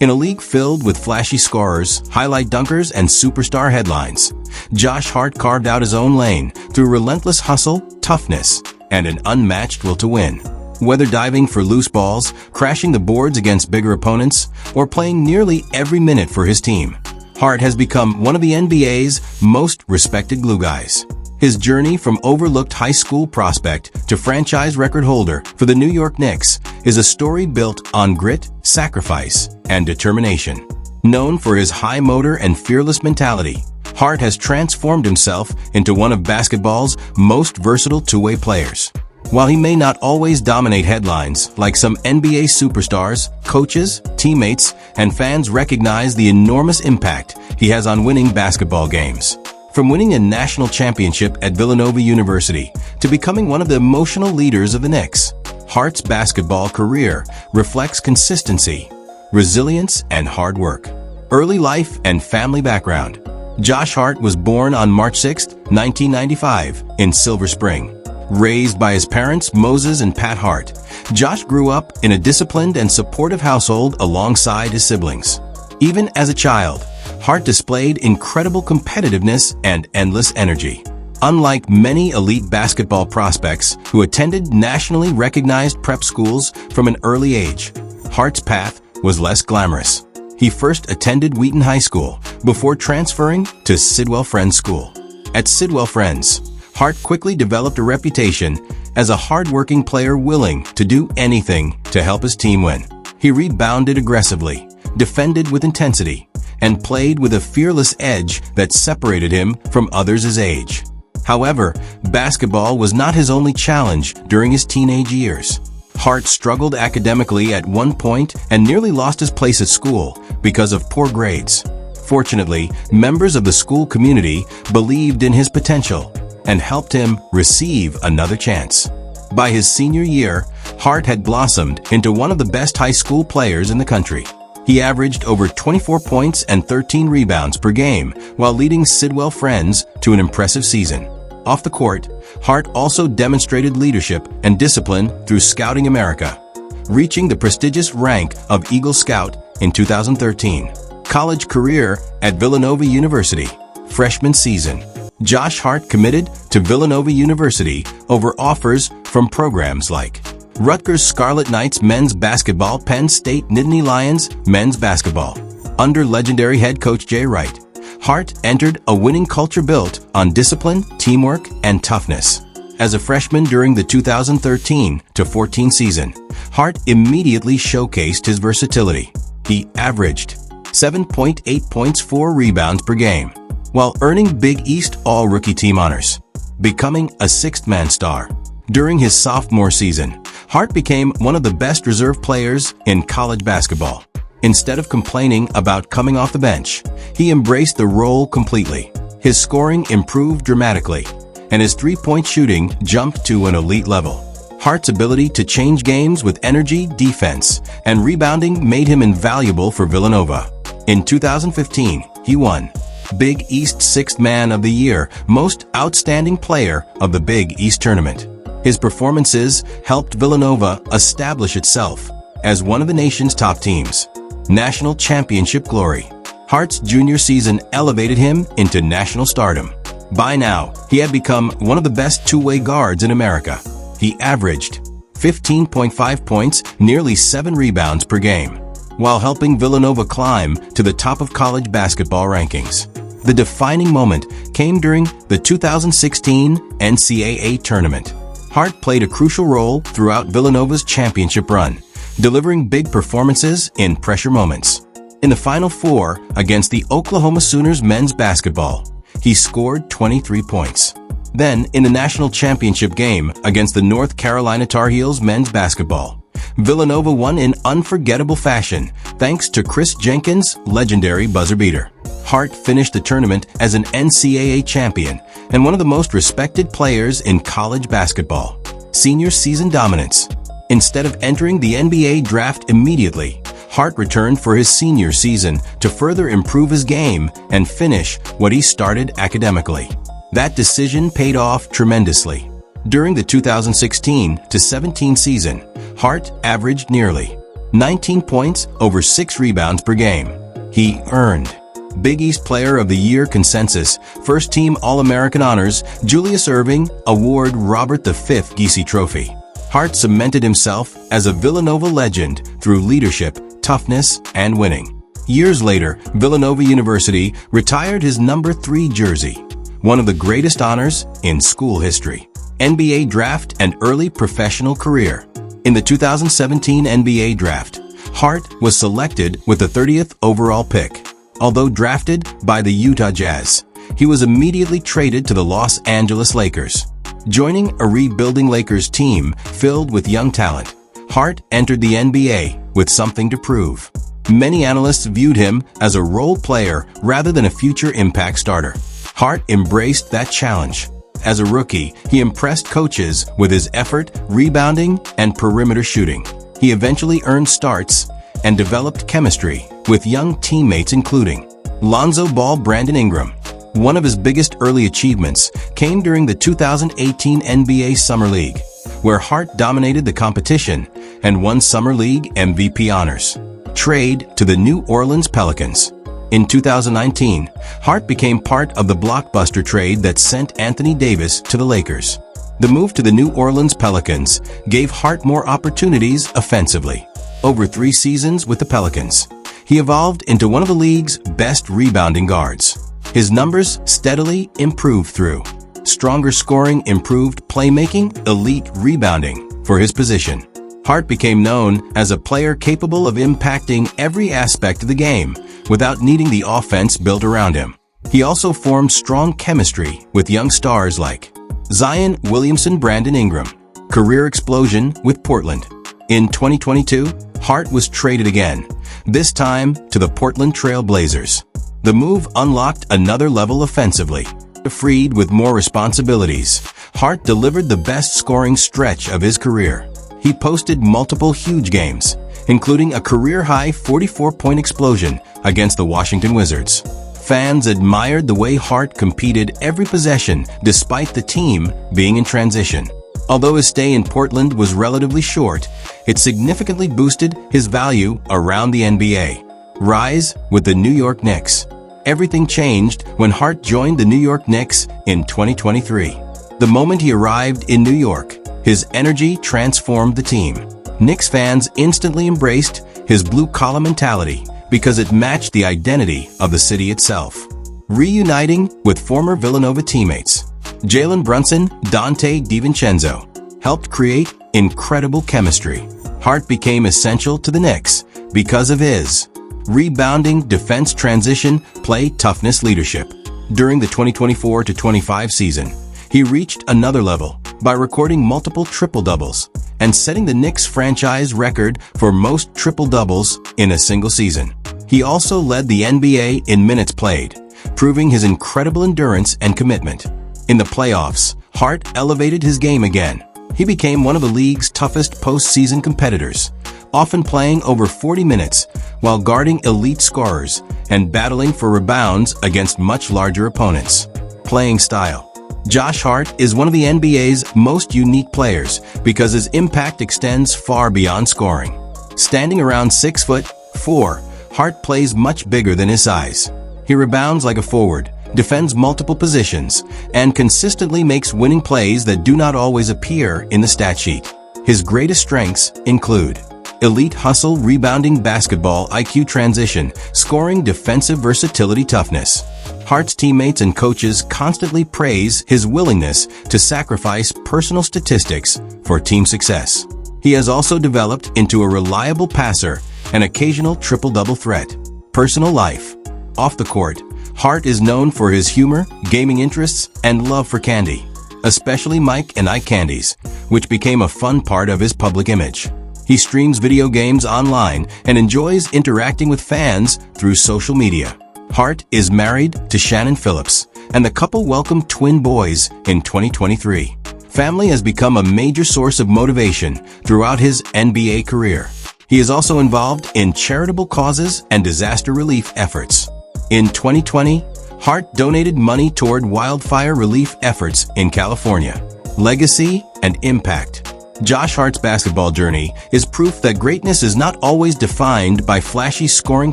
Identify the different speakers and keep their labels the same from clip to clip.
Speaker 1: In a league filled with flashy scorers, highlight dunkers, and superstar headlines, Josh Hart carved out his own lane through relentless hustle, toughness, and an unmatched will to win. Whether diving for loose balls, crashing the boards against bigger opponents, or playing nearly every minute for his team, Hart has become one of the NBA's most respected glue guys. His journey from overlooked high school prospect to franchise record holder for the New York Knicks is a story built on grit, sacrifice, and determination. Known for his high motor and fearless mentality, Hart has transformed himself into one of basketball's most versatile two-way players. While he may not always dominate headlines like some NBA superstars, coaches, teammates, and fans recognize the enormous impact he has on winning basketball games. From winning a national championship at Villanova University to becoming one of the emotional leaders of the Knicks, Hart's basketball career reflects consistency, resilience, and hard work. Early life and family background. Josh Hart was born on March 6, 1995, in Silver Spring. Raised by his parents, Moses and Pat Hart, Josh grew up in a disciplined and supportive household alongside his siblings. Even as a child, Hart displayed incredible competitiveness and endless energy. Unlike many elite basketball prospects who attended nationally recognized prep schools from an early age, Hart's path was less glamorous. He first attended Wheaton High School before transferring to Sidwell Friends School. At Sidwell Friends, Hart quickly developed a reputation as a hardworking player willing to do anything to help his team win. He rebounded aggressively, defended with intensity, and played with a fearless edge that separated him from others his age. However, basketball was not his only challenge during his teenage years. Hart struggled academically at one point and nearly lost his place at school because of poor grades. Fortunately, members of the school community believed in his potential and helped him receive another chance. By his senior year, Hart had blossomed into one of the best high school players in the country. He averaged over 24 points and 13 rebounds per game while leading Sidwell Friends to an impressive season. Off the court, Hart also demonstrated leadership and discipline through Scouting America, reaching the prestigious rank of Eagle Scout in 2013. College career at Villanova University. Freshman season. Josh Hart committed to Villanova University over offers from programs like Rutgers Scarlet Knights men's basketball, Penn State Nittany Lions men's basketball. Under legendary head coach Jay Wright, Hart entered a winning culture built on discipline, teamwork, and toughness. As a freshman during the 2013-14 season, Hart immediately showcased his versatility. He averaged 7.8 points, 4 rebounds per game, while earning Big East All-Rookie Team honors, becoming a sixth-man star. During his sophomore season, Hart became one of the best reserve players in college basketball. Instead of complaining about coming off the bench, he embraced the role completely. His scoring improved dramatically, and his three-point shooting jumped to an elite level. Hart's ability to change games with energy, defense, and rebounding made him invaluable for Villanova. In 2015, he won Big East Sixth Man of the Year, Most Outstanding Player of the Big East Tournament. His performances helped Villanova establish itself as one of the nation's top teams. National championship glory. Hart's junior season elevated him into national stardom. By now, he had become one of the best two-way guards in America. He averaged 15.5 points, nearly 7 rebounds per game, while helping Villanova climb to the top of college basketball rankings. The defining moment came during the 2016 NCAA tournament. Hart played a crucial role throughout Villanova's championship run, delivering big performances in pressure moments. In the Final Four against the Oklahoma Sooners men's basketball, he scored 23 points. Then, in the national championship game against the North Carolina Tar Heels men's basketball, Villanova won in unforgettable fashion thanks to Chris Jenkins' legendary buzzer beater. Hart finished the tournament as an NCAA champion and one of the most respected players in college basketball. Senior season dominance. Instead of entering the NBA draft immediately, Hart returned for his senior season to further improve his game and finish what he started academically. That decision paid off tremendously. During the 2016-17 season, Hart averaged nearly 19 points over 6 rebounds per game. He earned Big East Player of the Year consensus, First Team All-American honors, Julius Erving Award, Robert V. Giese Trophy. Hart cemented himself as a Villanova legend through leadership, toughness, and winning. Years later, Villanova University retired his number 3 jersey, one of the greatest honors in school history. NBA draft and early professional career. In the 2017 NBA draft, Hart was selected with the 30th overall pick. Although drafted by the Utah Jazz, he was immediately traded to the Los Angeles Lakers. Joining a rebuilding Lakers team filled with young talent, Hart entered the NBA with something to prove. Many analysts viewed him as a role player rather than a future impact starter. Hart embraced that challenge. As a rookie, he impressed coaches with his effort, rebounding, and perimeter shooting. He eventually earned starts and developed chemistry with young teammates including Lonzo Ball, Brandon Ingram. One of his biggest early achievements came during the 2018 NBA Summer League, where Hart dominated the competition and won Summer League MVP honors. Trade to the New Orleans Pelicans. In 2019, Hart became part of the blockbuster trade that sent Anthony Davis to the Lakers. The move to the New Orleans Pelicans gave Hart more opportunities offensively. Over 3 seasons with the Pelicans, he evolved into one of the league's best rebounding guards. His numbers steadily improved through stronger scoring, improved playmaking, elite rebounding for his position. Hart became known as a player capable of impacting every aspect of the game without needing the offense built around him. He also formed strong chemistry with young stars like Zion Williamson, Brandon Ingram. Career explosion with Portland. In 2022, Hart was traded again, this time to the Portland Trail Blazers. The move unlocked another level offensively. Freed with more responsibilities, Hart delivered the best scoring stretch of his career. He posted multiple huge games, including a career-high 44-point explosion against the Washington Wizards. Fans admired the way Hart competed every possession despite the team being in transition. Although his stay in Portland was relatively short, it significantly boosted his value around the NBA. Rise with the New York Knicks. Everything changed when Hart joined the New York Knicks in 2023. The moment he arrived in New York, his energy transformed the team. Knicks fans instantly embraced his blue-collar mentality because it matched the identity of the city itself. Reuniting with former Villanova teammates, Jalen Brunson, Dante DiVincenzo, helped create incredible chemistry. Hart became essential to the Knicks because of his rebounding, defense, transition, play, toughness, leadership. During the 2024-25 season, he reached another level by recording multiple triple-doubles and setting the Knicks franchise record for most triple-doubles in a single season. He also led the NBA in minutes played, proving his incredible endurance and commitment. In the playoffs, Hart elevated his game again. He became one of the league's toughest postseason competitors, often playing over 40 minutes while guarding elite scorers and battling for rebounds against much larger opponents. Playing style. Josh Hart is one of the NBA's most unique players because his impact extends far beyond scoring. Standing around 6'4", Hart plays much bigger than his size. He rebounds like a forward, defends multiple positions, and consistently makes winning plays that do not always appear in the stat sheet. His greatest strengths include elite hustle, rebounding, basketball IQ, transition, scoring, defensive versatility, toughness. Hart's teammates and coaches constantly praise his willingness to sacrifice personal statistics for team success. He has also developed into a reliable passer and occasional triple-double threat. Personal life. Off the court, Hart is known for his humor, gaming interests, and love for candy, especially Mike and Ike candies, which became a fun part of his public image. He streams video games online and enjoys interacting with fans through social media. Hart is married to Shannon Phillips, and the couple welcomed twin boys in 2023. Family has become a major source of motivation throughout his NBA career. He is also involved in charitable causes and disaster relief efforts. In 2020, Hart donated money toward wildfire relief efforts in California. Legacy and impact. Josh Hart's basketball journey is proof that greatness is not always defined by flashy scoring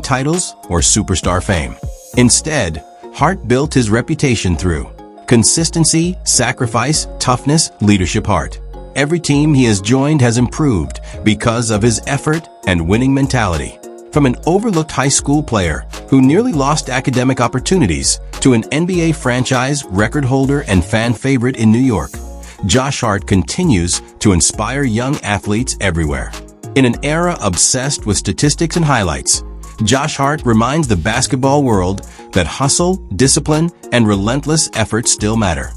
Speaker 1: titles or superstar fame. Instead, Hart built his reputation through consistency, sacrifice, toughness, leadership. Hart. Every team he has joined has improved because of his effort and winning mentality. From an overlooked high school player who nearly lost academic opportunities to an NBA franchise record holder and fan favorite in New York, Josh Hart continues to inspire young athletes everywhere. In an era obsessed with statistics and highlights, Josh Hart reminds the basketball world that hustle, discipline, and relentless effort still matter.